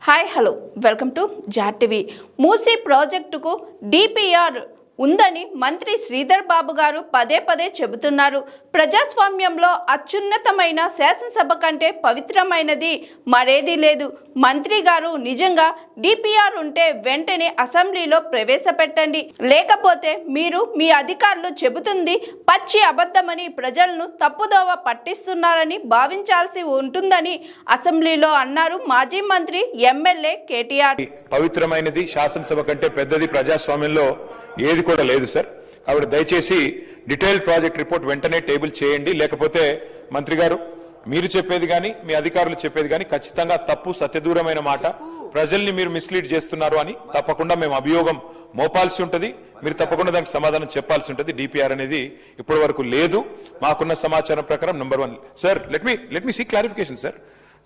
Hi hello welcome to జాట్ TV. Musi ప్రాజెక్టుకు DPR ఉందని మంత్రి శ్రీధర్ బాబు గారు పదే పదే చెబుతున్నారు. ప్రజాస్వామ్యంలో అత్యున్నతమైన శాసనసభ కంటే పవిత్రమైనది మరేదీ లేదు. మంత్రి గారు నిజంగా డిపిఆర్ ఉంటే వెంటనే అసెంబ్లీలో ప్రవేశపెట్టండి, లేకపోతే మీరు మీ అధికారులు చెబుతుంది పచ్చి అబద్ధమని ప్రజలను తప్పుదోవ పట్టిస్తున్నారని భావించాల్సి ఉంటుందని అసెంబ్లీలో అన్నారు మాజీ మంత్రి ఎమ్మెల్యే కేటీఆర్. పవిత్రమైనది శాసనసభ కంటే పెద్దది ప్రజాస్వామ్యంలో ఏది కూడా లేదు సార్. కాబట్టి దయచేసి డీటెయిల్డ్ ప్రాజెక్ట్ రిపోర్ట్ వెంటనే టేబుల్ చేయండి, లేకపోతే మంత్రి గారు మీరు చెప్పేది కానీ మీ అధికారులు చెప్పేది కానీ ఖచ్చితంగా తప్పు, సత్యదూరమైన మాట, ప్రజల్ని మీరు మిస్లీడ్ చేస్తున్నారు అని తప్పకుండా మేము అభియోగం మోపాల్సి ఉంటుంది. మీరు తప్పకుండా దానికి సమాధానం చెప్పాల్సి ఉంటుంది. డిపిఆర్ అనేది ఇప్పటి వరకు లేదు. మాకున్న సమాచారం ప్రకారం number 1 sir, let me see clarification sir.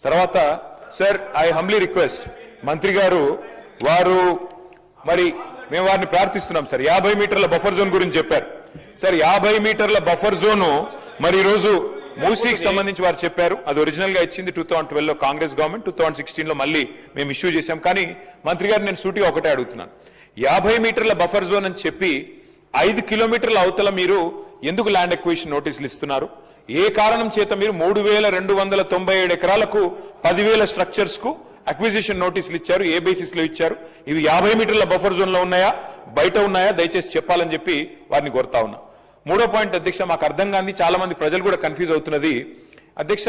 తర్వాత సార్, ఐ హంబ్లీ రిక్వెస్ట్ మంత్రి గారు, వారు మరి మేము వారిని ప్రార్థిస్తున్నాం సార్. 50 మీటర్ల బఫర్ జోన్ గురించి చెప్పారు సార్. 50 మీటర్ల బఫర్ జోను మరి ఈరోజు మూసీకి సంబంధించి వారు చెప్పారు. అది ఒరిజినల్ గా ఇచ్చింది 2012లో కాంగ్రెస్ గవర్నమెంట్, 2016లో మళ్ళీ మేము ఇష్యూ చేశాం. కానీ మంత్రి గారు నేను సూటిగా ఒకటే అడుగుతున్నాను, 50 మీటర్ల బఫర్ జోన్ అని చెప్పి 5 కిలోమీటర్ల అవతల మీరు ఎందుకు ల్యాండ్ ఎక్విజిషన్ నోటీసులు ఇస్తున్నారు? ఏ కారణం చేత మీరు 3297 ఎకరాలకు 10,000 స్ట్రక్చర్స్ కు అక్విజిషన్ నోటీసులు ఇచ్చారు? ఏ బేసిస్ లో ఇచ్చారు? ఇవి 50 మీటర్ల బఫర్ జోన్ లో ఉన్నాయా, బయట ఉన్నాయా? దయచేసి చెప్పాలని చెప్పి వారిని కోరుతా ఉన్నా. మూడో పాయింట్ అధ్యక్ష, మాకు అర్థం కాని, చాలా మంది ప్రజలు కూడా కన్ఫ్యూజ్ అవుతున్నది అధ్యక్ష.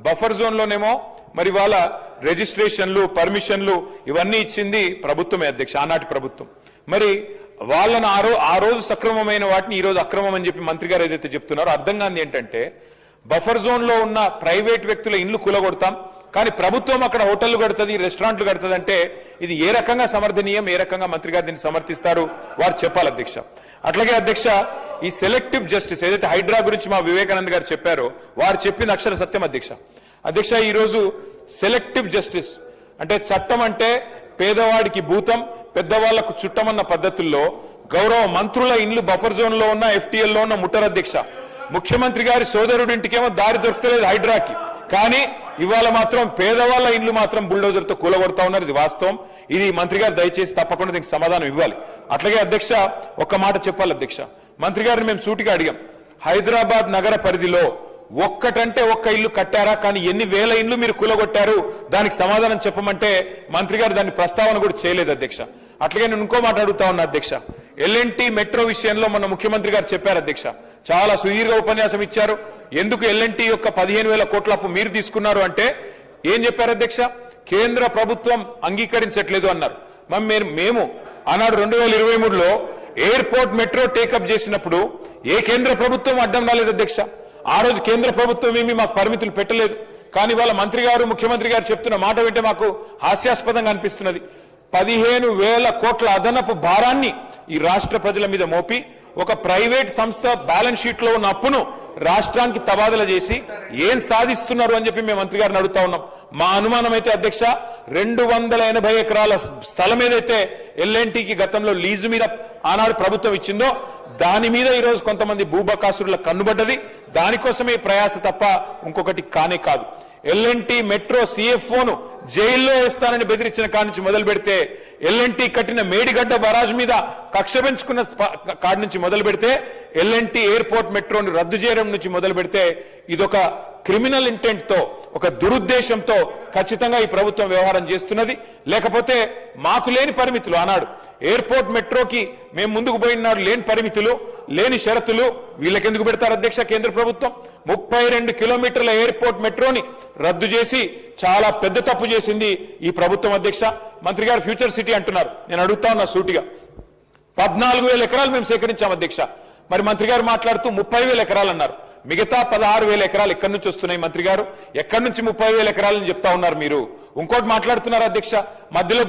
బఫర్ జోన్ లోనేమో మరి వాళ్ళ రిజిస్ట్రేషన్లు, పర్మిషన్లు ఇవన్నీ ఇచ్చింది ప్రభుత్వమే అధ్యక్ష, ఆనాటి ప్రభుత్వం. మరి వాళ్ళను ఆ రోజు సక్రమమైన వాటిని ఈ రోజు అక్రమం అని చెప్పి మంత్రి గారు ఏదైతే చెప్తున్నారో అర్థం కాని ఏంటంటే, బఫర్ జోన్ లో ఉన్న ప్రైవేట్ వ్యక్తుల ఇండ్లు కూలగొడతాం, కానీ ప్రభుత్వం అక్కడ హోటళ్లు కడుతుంది, రెస్టారెంట్లు కడుతుంది అంటే ఇది ఏ రకంగా సమర్థనీయం? ఏ రకంగా మంత్రి గారు దీన్ని సమర్థిస్తారు? వారు చెప్పాలి అధ్యక్ష. అట్లాగే అధ్యక్ష, ఈ సెలెక్టివ్ జస్టిస్ ఏదైతే హైడ్రా గురించి మా వివేకానంద్ గారు చెప్పారో వారు చెప్పింది అక్షర సత్యం అధ్యక్ష. ఈ రోజు సెలెక్టివ్ జస్టిస్ అంటే చట్టం అంటే పేదవాడికి భూతం, పెద్దవాళ్లకు చుట్టమన్న పద్ధతుల్లో గౌరవ మంత్రుల ఇండ్లు బఫర్ జోన్ లో ఉన్న, FTL లో ఉన్న ముట్టరు అధ్యక్ష. ముఖ్యమంత్రి గారి సోదరుడింటికేమో దారి దొరకలేదు హైడ్రాకి, కానీ ఇవాళ మాత్రం పేదవాళ్ల ఇండ్లు మాత్రం బుల్డోజర్ తో కూలగొడతా ఉన్నారు. ఇది వాస్తవం. ఇది మంత్రి గారు దయచేసి తప్పకుండా దీనికి సమాధానం ఇవ్వాలి. అట్లాగే అధ్యక్ష, ఒక్క మాట చెప్పాలి అధ్యక్ష. మంత్రి గారిని మేము సూటిగా అడిగాం, హైదరాబాద్ నగర పరిధిలో ఒక్కటంటే ఒక్క ఇల్లు కట్టారా, కానీ ఎన్ని వేల ఇండ్లు మీరు కూలగొట్టారు దానికి సమాధానం చెప్పమంటే మంత్రి గారు దాని ప్రస్తావన కూడా చేయలేదు అధ్యక్ష. అట్లాగే నేను ఇంకో మాట అడుగుతా ఉన్నా అధ్యక్ష. LNT మెట్రో విషయంలో మొన్న ముఖ్యమంత్రి గారు చెప్పారు అధ్యక్ష, చాలా సుదీర్ఘ ఉపన్యాసం ఇచ్చారు. ఎందుకు LNT యొక్క 15,000 కోట్ల అప్పు మీరు తీసుకున్నారు అంటే ఏం చెప్పారు అధ్యక్ష? కేంద్ర ప్రభుత్వం అంగీకరించట్లేదు అన్నారు. మేము ఆనాడు 2023లో ఎయిర్పోర్ట్ మెట్రో టేకప్ చేసినప్పుడు ఏ కేంద్ర ప్రభుత్వం అడ్డం రాలేదు అధ్యక్ష. ఆ రోజు కేంద్ర ప్రభుత్వం ఏమీ మాకు పరిమితులు పెట్టలేదు. కానీ వాళ్ళ మంత్రి గారు, ముఖ్యమంత్రి గారు చెప్తున్న మాట వింటే మాకు హాస్యాస్పదంగా అనిపిస్తున్నది. 15,000 కోట్ల అదనపు భారాన్ని ఈ రాష్ట్ర ప్రజల మీద మోపి ఒక ప్రైవేట్ సంస్థ బ్యాలెన్స్ షీట్ లో ఉన్న అప్పును రాష్ట్రానికి తబాదల చేసి ఏం సాధిస్తున్నారు అని చెప్పి మేము మంత్రి గారిని అడుగుతా ఉన్నాం. మా అనుమానం అయితే అధ్యక్ష, 280 ఎకరాల స్థలం ఏదైతే LNTకి గతంలో లీజు మీద ఆనాడు ప్రభుత్వం ఇచ్చిందో దాని మీద ఈరోజు కొంతమంది భూబకాసురుల కన్నుబడ్డది. దానికోసమే ప్రయాస తప్ప ఇంకొకటి కానే కాదు. LNT మెట్రో CFOను జైల్లో వేస్తానని బెదిరించిన కాడి నుంచి మొదలు పెడితే, LNT కట్టిన మేడిగడ్డ బరాజ్ మీద కక్ష పెంచుకున్న కాడి నుంచి మొదలు పెడితే, LNT ఎయిర్పోర్ట్ మెట్రోని రద్దు చేయడం నుంచి మొదలు పెడితే, ఇదొక క్రిమినల్ ఇంటెంట్ తో, ఒక దురుద్దేశంతో ఖచ్చితంగా ఈ ప్రభుత్వం వ్యవహారం చేస్తున్నది. లేకపోతే మాకు లేని పరిమితులు, ఆనాడు ఎయిర్పోర్ట్ మెట్రోకి మేము ముందుకు పోయినాడు లేని పరిమితులు, లేని షరతులు వీళ్ళకెందుకు పెడతారు అధ్యక్ష కేంద్ర ప్రభుత్వం? 32 కిలోమీటర్ల ఎయిర్పోర్ట్ మెట్రోని రద్దు చేసి చాలా పెద్ద తప్పు చేసింది ఈ ప్రభుత్వం అధ్యక్ష. మంత్రి గారు ఫ్యూచర్ సిటీ అంటున్నారు. నేను అడుగుతా ఉన్నా సూటిగా, 14,000 ఎకరాలు మేము సేకరించాం అధ్యక్ష. మరి మంత్రి గారు మాట్లాడుతూ 30,000 ఎకరాలు అన్నారు. మిగతా 16,000 ఎకరాలు ఎక్కడి నుంచి వస్తున్నాయి మంత్రి గారు? ఎక్కడి నుంచి 30,000 ఎకరాలని చెప్తా ఉన్నారు మీరు? ఇంకోటి మాట్లాడుతున్నారు అధ్యక్ష, మధ్యలో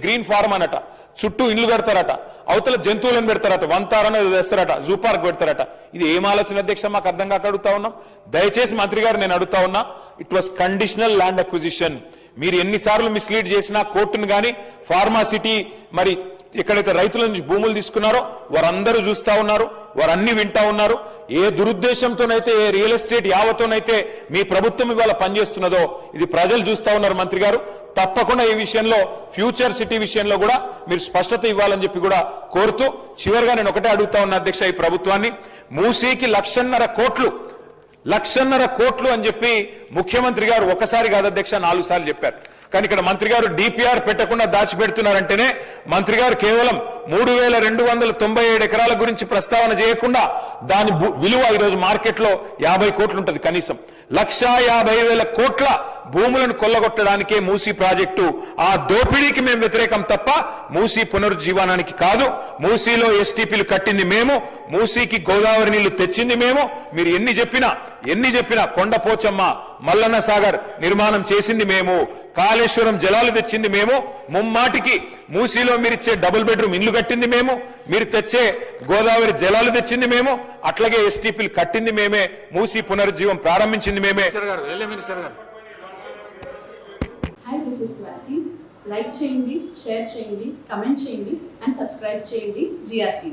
గ్రీన్ ఫార్మ్ అనట, చుట్టూ ఇండ్లు కడతారట, అవతల జంతువులను పెడతారట, వంతారని వేస్తారట, జూ పార్క్ పెడతారట. ఇది ఏం ఆలోచన అధ్యక్ష? మాకు అర్థం కాక అడుగుతా ఉన్నాం. దయచేసి మంత్రి గారు నేను అడుగుతా ఉన్నా, it was conditional land acquisition. మీరు ఎన్నిసార్లు మిస్లీడ్ చేసినా కోర్టును గాని, ఫార్మాసిటీ మరి ఎక్కడైతే రైతుల నుంచి భూములు తీసుకున్నారో వారందరూ చూస్తా ఉన్నారు, వారన్నీ వింటా ఉన్నారు. ఏ దురుద్దేశంతోనైతే, ఏ రియల్ ఎస్టేట్ యావతోనైతే మీ ప్రభుత్వం ఇవాళ పనిచేస్తున్నదో ఇది ప్రజలు చూస్తా ఉన్నారు మంత్రి గారు. తప్పకుండా ఈ విషయంలో ఫ్యూచర్ సిటీ విషయంలో కూడా మీరు స్పష్టత ఇవ్వాలని చెప్పి కూడా కోరుతూ చివరిగా నేను ఒకటే అడుగుతా ఉన్నా అధ్యక్ష, ఈ ప్రభుత్వాన్ని మూసీకి 1,50,000 కోట్లు అని చెప్పి ముఖ్యమంత్రి గారు ఒకసారి కాదు అధ్యక్ష 4 సార్లు చెప్పారు. కానీ ఇక్కడ మంత్రి గారు డిపిఆర్ పెట్టకుండా దాచిపెడుతున్నారంటేనే మంత్రి గారు కేవలం 3,297 ఎకరాల గురించి ప్రస్తావన చేయకుండా దాని విలువ ఈరోజు మార్కెట్లో 50 కోట్లు ఉంటుంది. కనీసం 1,50,000 కోట్ల భూములను కొల్లగొట్టడానికే మూసీ ప్రాజెక్టు. ఆ దోపిడీకి మేము వ్యతిరేకం తప్ప మూసీ పునరుజ్జీవనానికి కాదు. మూసీలో ఎస్టీపీలు కట్టింది మేము, మూసీకి గోదావరి నీళ్లు తెచ్చింది మేము. మీరు ఎన్ని చెప్పినా కొండపోచమ్మ, మల్లన్న సాగర్ నిర్మాణం చేసింది మేము, కాళేశ్వరం జలాలు తెచ్చింది మేము, ముమ్మాటికి మూసీలో మీరిచ్చే డబుల్ బెడ్రూమ్ ఇల్లు కట్టింది మేము, మీరు తెచ్చే గోదావరి జలాలు తెచ్చింది మేము, అట్లాగే ఎస్టీపీలు కట్టింది మేమే, మూసీ పునరుజ్జీవం ప్రారంభించింది మేమే. Hi, this is Swati. Like చేయండి, షేర్ చేయండి, కమెంట్ చేయండి అండ్ సబ్స్క్రైబ్ చేయండి GRTV.